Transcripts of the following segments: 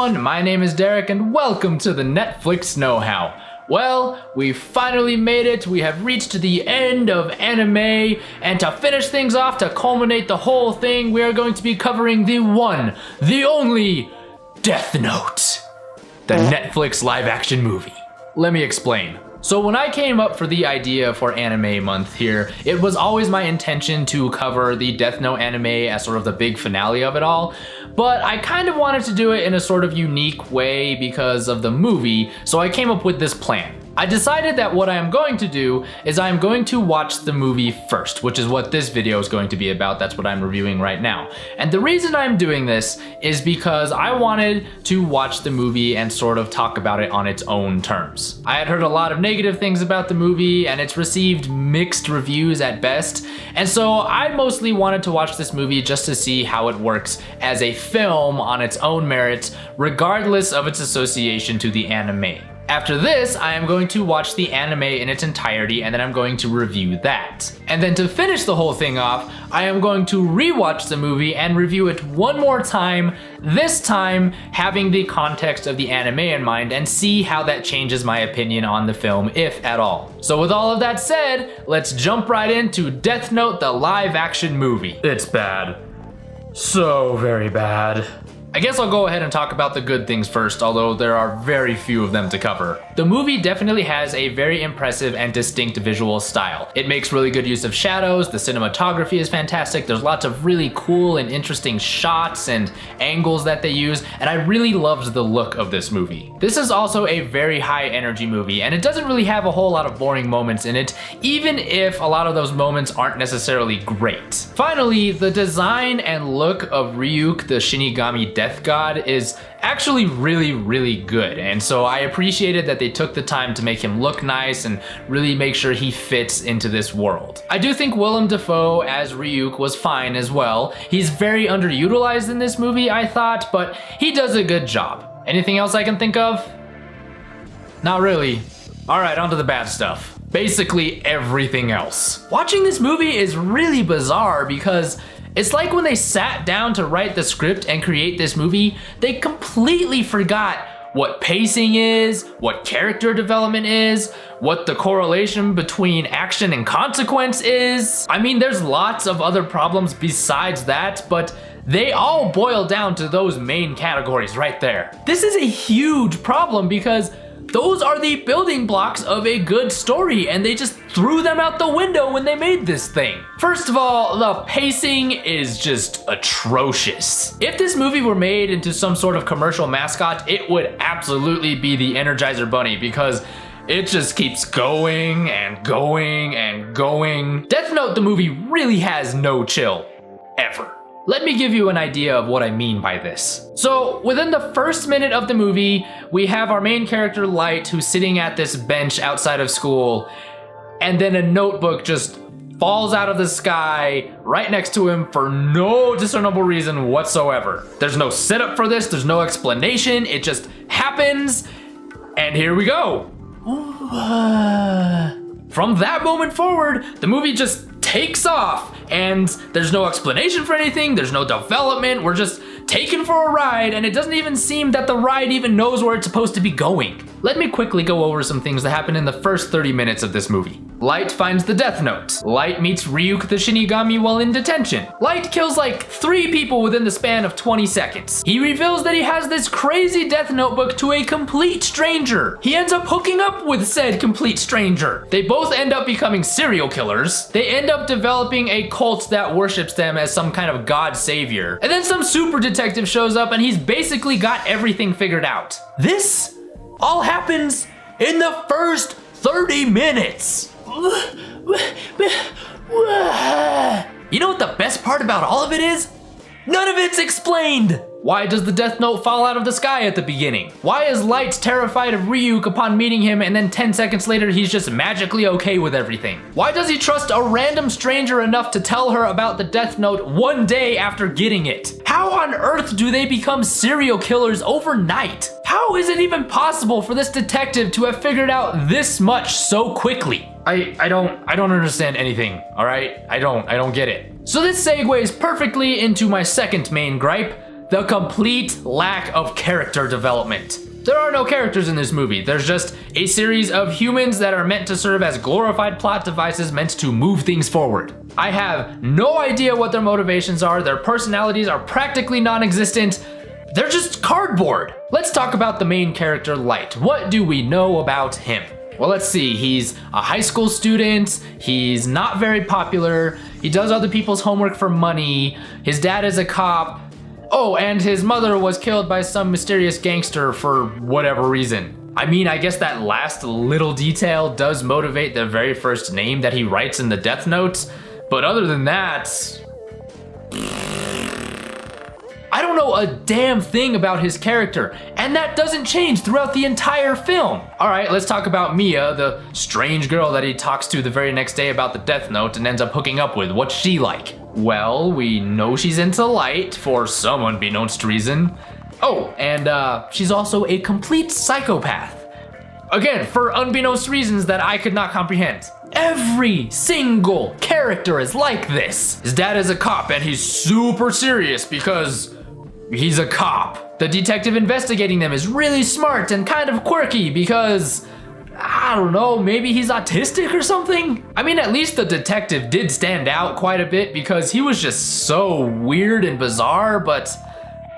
everyone, my name is Derek and welcome to the Netflix Knowhow. Well, we finally made it. We have reached the end of AniMay, and to finish things off, to culminate the whole thing, we are going to be covering the one, the only Death Note, the Netflix live action movie. Let me explain. So when I came up for the idea for AniMay month here, it was always my intention to cover the Death Note anime as sort of the big finale of it all, but I kind of wanted to do it in a sort of unique way because of the movie, so I came up with this plan. I decided that what I am going to do is I am going to watch the movie first, which is what this video is going to be about. That's what I'm reviewing right now. And the reason I'm doing this is because I wanted to watch the movie and sort of talk about it on its own terms. I had heard a lot of negative things about the movie and it's received mixed reviews at best. And so I mostly wanted to watch this movie just to see how it works as a film on its own merits, regardless of its association to the anime. After this, I am going to watch the anime in its entirety and then I'm going to review that. And then to finish the whole thing off, I am going to rewatch the movie and review it one more time, this time having the context of the anime in mind and see how that changes my opinion on the film, if at all. So with all of that said, let's jump right into Death Note, the live action movie. It's bad. So very bad. I guess I'll go ahead and talk about the good things first, although there are very few of them to cover. The movie definitely has a very impressive and distinct visual style. It makes really good use of shadows, the cinematography is fantastic, there's lots of really cool and interesting shots and angles that they use, and I really loved the look of this movie. This is also a very high energy movie, and it doesn't really have a whole lot of boring moments in it, even if a lot of those moments aren't necessarily great. Finally, the design and look of Ryuk, the Shinigami Death God, is actually really good, and so I appreciated that they took the time to make him look nice and really make sure he fits into this world. I do think Willem Dafoe as Ryuk was fine as well. He's very underutilized in this movie, I thought, but he does a good job. Anything else I can think of? Not really. Alright, on to the bad stuff. Basically everything else. Watching this movie is really bizarre because it's like when they sat down to write the script and create this movie, they completely forgot what pacing is, what character development is, what the correlation between action and consequence is. I mean, there's lots of other problems besides that, but they all boil down to those main categories right there. This is a huge problem because those are the building blocks of a good story, and they just threw them out the window when they made this thing. First of all, the pacing is just atrocious. If this movie were made into some sort of commercial mascot, it would absolutely be the Energizer Bunny because it just keeps going and going and going. Death Note, the movie, really has no chill, ever. Let me give you an idea of what I mean by this. So within the first minute of the movie, we have our main character Light who's sitting at this bench outside of school, and then a notebook just falls out of the sky right next to him for no discernible reason whatsoever. There's no setup for this, there's no explanation, it just happens, and here we go. From that moment forward, the movie just takes off, and there's no explanation for anything, there's no development, we're just taken for a ride, and it doesn't even seem that the ride even knows where it's supposed to be going. Let me quickly go over some things that happen in the first 30 minutes of this movie. Light finds the Death Note. Light meets Ryuk the Shinigami while in detention. Light kills like 3 people within the span of 20 seconds. He reveals that he has this crazy Death Notebook to a complete stranger. He ends up hooking up with said complete stranger. They both end up becoming serial killers. They end up developing a cult that worships them as some kind of god savior. And then some super detective shows up and he's basically got everything figured out. This all happens in the first 30 minutes. You know what the best part about all of it is? None of it's explained. Why does the Death Note fall out of the sky at the beginning? Why is Light terrified of Ryuk upon meeting him and then 10 seconds later he's just magically okay with everything? Why does he trust a random stranger enough to tell her about the Death Note one day after getting it? How on earth do they become serial killers overnight? How is it even possible for this detective to have figured out this much so quickly? I don't understand anything, all right? I don't get it. So this segues perfectly into my second main gripe, The complete lack of character development. There are no characters in this movie. There's just a series of humans that are meant to serve as glorified plot devices meant to move things forward. I have no idea what their motivations are. Their personalities are practically non-existent. They're just cardboard. Let's talk about the main character, Light. What do we know about him? Well, let's see. He's a high school student. He's not very popular. He does other people's homework for money. His dad is a cop. Oh, and his mother was killed by some mysterious gangster for whatever reason. I mean, I guess that last little detail does motivate the very first name that he writes in the death note, but other than that, I don't know a damn thing about his character, and that doesn't change throughout the entire film. All right, let's talk about Mia, the strange girl that he talks to the very next day about the death note and ends up hooking up with. What's she like? Well, we know she's into Light for some unbeknownst reason. Oh, and she's also a complete psychopath. Again, for unbeknownst reasons that I could not comprehend. Every single character is like this. His dad is a cop and he's super serious because he's a cop. The detective investigating them is really smart and kind of quirky because, I don't know, maybe he's autistic or something? I mean, at least the detective did stand out quite a bit because he was just so weird and bizarre, but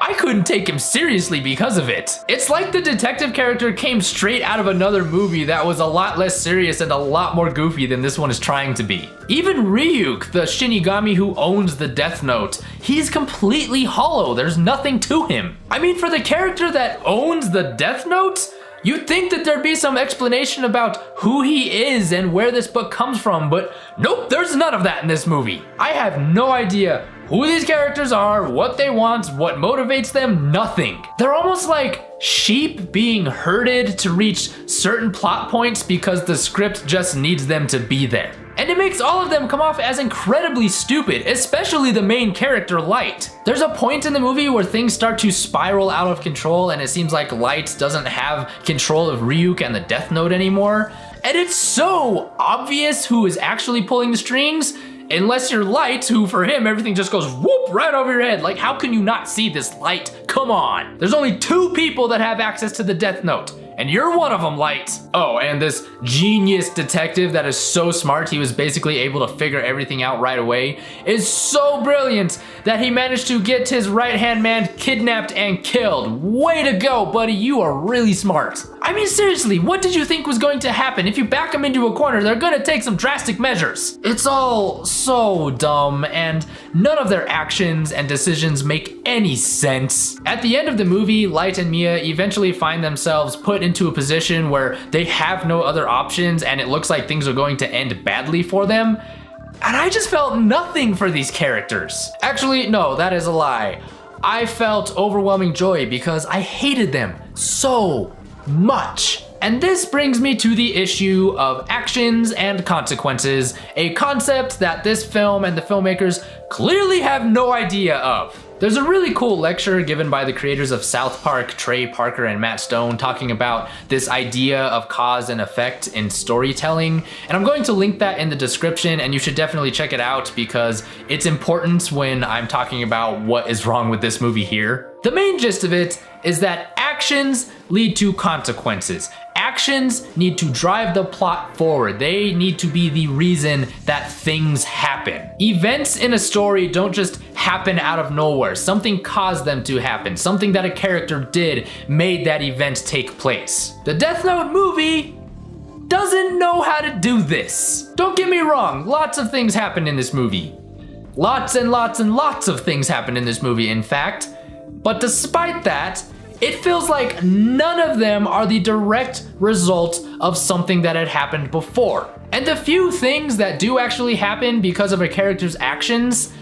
I couldn't take him seriously because of it. It's like the detective character came straight out of another movie that was a lot less serious and a lot more goofy than this one is trying to be. Even Ryuk, the Shinigami who owns the Death Note, he's completely hollow. There's nothing to him. I mean, for the character that owns the Death Note, you'd think that there'd be some explanation about who he is and where this book comes from, but nope, there's none of that in this movie. I have no idea who these characters are, what they want, what motivates them, nothing. They're almost like sheep being herded to reach certain plot points because the script just needs them to be there. And it makes all of them come off as incredibly stupid, especially the main character, Light. There's a point in the movie where things start to spiral out of control and it seems like Light doesn't have control of Ryuk and the Death Note anymore. And it's so obvious who is actually pulling the strings, unless you're Light, who for him, everything just goes whoop right over your head. Like, how can you not see this, Light? Come on. There's only 2 people that have access to the Death Note, and you're one of them, Light. Oh, and this genius detective that is so smart, he was basically able to figure everything out right away, is so brilliant that he managed to get his right-hand man kidnapped and killed. Way to go, buddy. You are really smart. I mean, seriously, what did you think was going to happen? If you back them into a corner, they're gonna take some drastic measures. It's all so dumb, and none of their actions and decisions make any sense. At the end of the movie, Light and Mia eventually find themselves put into a position where they have no other options and it looks like things are going to end badly for them. And I just felt nothing for these characters. Actually, no, that is a lie. I felt overwhelming joy because I hated them so much. And this brings me to the issue of actions and consequences, a concept that this film and the filmmakers clearly have no idea of. There's a really cool lecture given by the creators of South Park, Trey Parker and Matt Stone, talking about this idea of cause and effect in storytelling. And I'm going to link that in the description, and you should definitely check it out because it's important when I'm talking about what is wrong with this movie here. The main gist of it is that actions lead to consequences. Actions need to drive the plot forward. They need to be the reason that things happen. Events in a story don't just happen out of nowhere. Something caused them to happen. Something that a character did made that event take place. The Death Note movie doesn't know how to do this. Don't get me wrong, lots of things happen in this movie. Lots and lots and lots of things happen in this movie, in fact. But despite that, it feels like none of them are the direct result of something that had happened before. And the few things that do actually happen because of a character's actions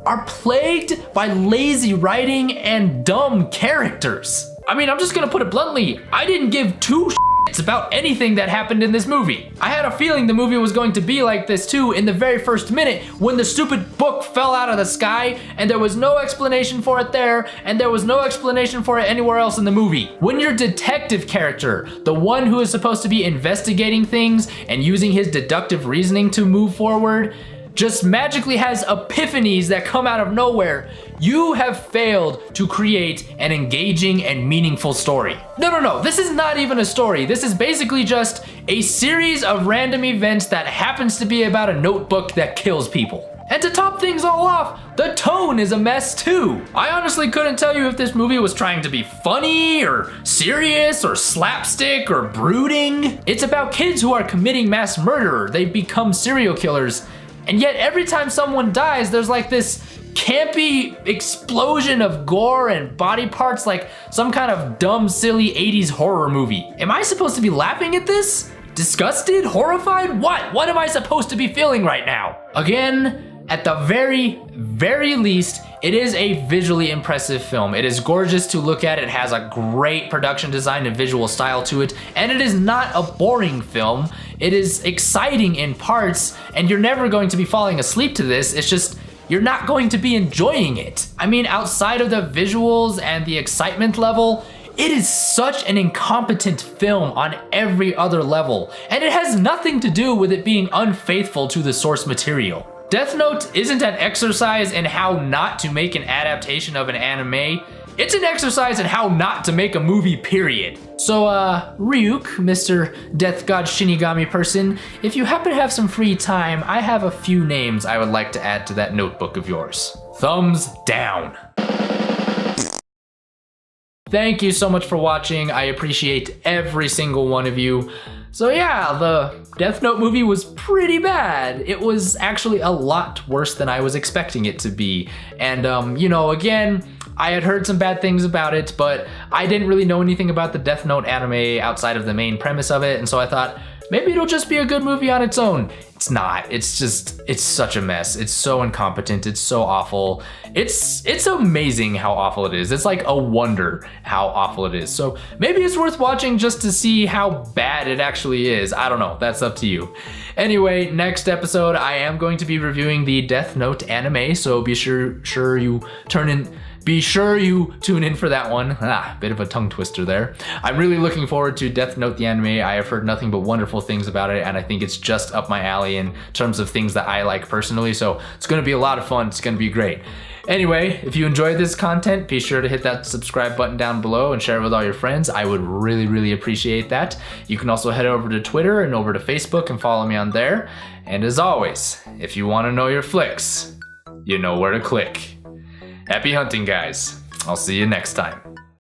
are plagued by lazy writing and dumb characters. I mean, I'm just gonna put it bluntly, I didn't give 2 shits about anything that happened in this movie. I had a feeling the movie was going to be like this too in the very first minute when the stupid book fell out of the sky and there was no explanation for it there and there was no explanation for it anywhere else in the movie. When your detective character, the one who is supposed to be investigating things and using his deductive reasoning to move forward, just magically has epiphanies that come out of nowhere, you have failed to create an engaging and meaningful story. No, this is not even a story. This is basically just a series of random events that happens to be about a notebook that kills people. And to top things all off, the tone is a mess too. I honestly couldn't tell you if this movie was trying to be funny or serious or slapstick or brooding. It's about kids who are committing mass murder. They've become serial killers. And yet every time someone dies, there's like this campy explosion of gore and body parts like some kind of dumb, silly 80s horror movie. Am I supposed to be laughing at this? Disgusted? Horrified? What? What am I supposed to be feeling right now? Again, at the very least, it is a visually impressive film. It is gorgeous to look at. It has a great production design and visual style to it, and it is not a boring film. It is exciting in parts, and you're never going to be falling asleep to this. It's just, you're not going to be enjoying it. I mean, outside of the visuals and the excitement level, it is such an incompetent film on every other level, and it has nothing to do with it being unfaithful to the source material. Death Note isn't an exercise in how not to make an adaptation of an anime. It's an exercise in how not to make a movie, period. So, Ryuk, Mr. Death God Shinigami person, if you happen to have some free time, I have a few names I would like to add to that notebook of yours. Thumbs down. Thank you so much for watching. I appreciate every single one of you. So yeah, the Death Note movie was pretty bad. It was actually a lot worse than I was expecting it to be. And you know, again, I had heard some bad things about it, but I didn't really know anything about the Death Note anime outside of the main premise of it, and so I thought, maybe it'll just be a good movie on its own. It's not. It's just, it's such a mess. It's so incompetent. It's so awful. It's amazing how awful it is. It's like a wonder how awful it is. So maybe it's worth watching just to see how bad it actually is. I don't know. That's up to you. Anyway, next episode, I am going to be reviewing the Death Note anime, so be sure you tune in for that one. Bit of a tongue twister there. I'm really looking forward to Death Note the anime. I have heard nothing but wonderful things about it, and I think it's just up my alley in terms of things that I like personally, so it's gonna be a lot of fun. It's gonna be great. Anyway, if you enjoyed this content, be sure to hit that subscribe button down below and share it with all your friends. I would really appreciate that. You can also head over to Twitter and over to Facebook and follow me on there. And as always, if you want to know your flicks, you know where to click. Happy hunting, guys. I'll see you next time.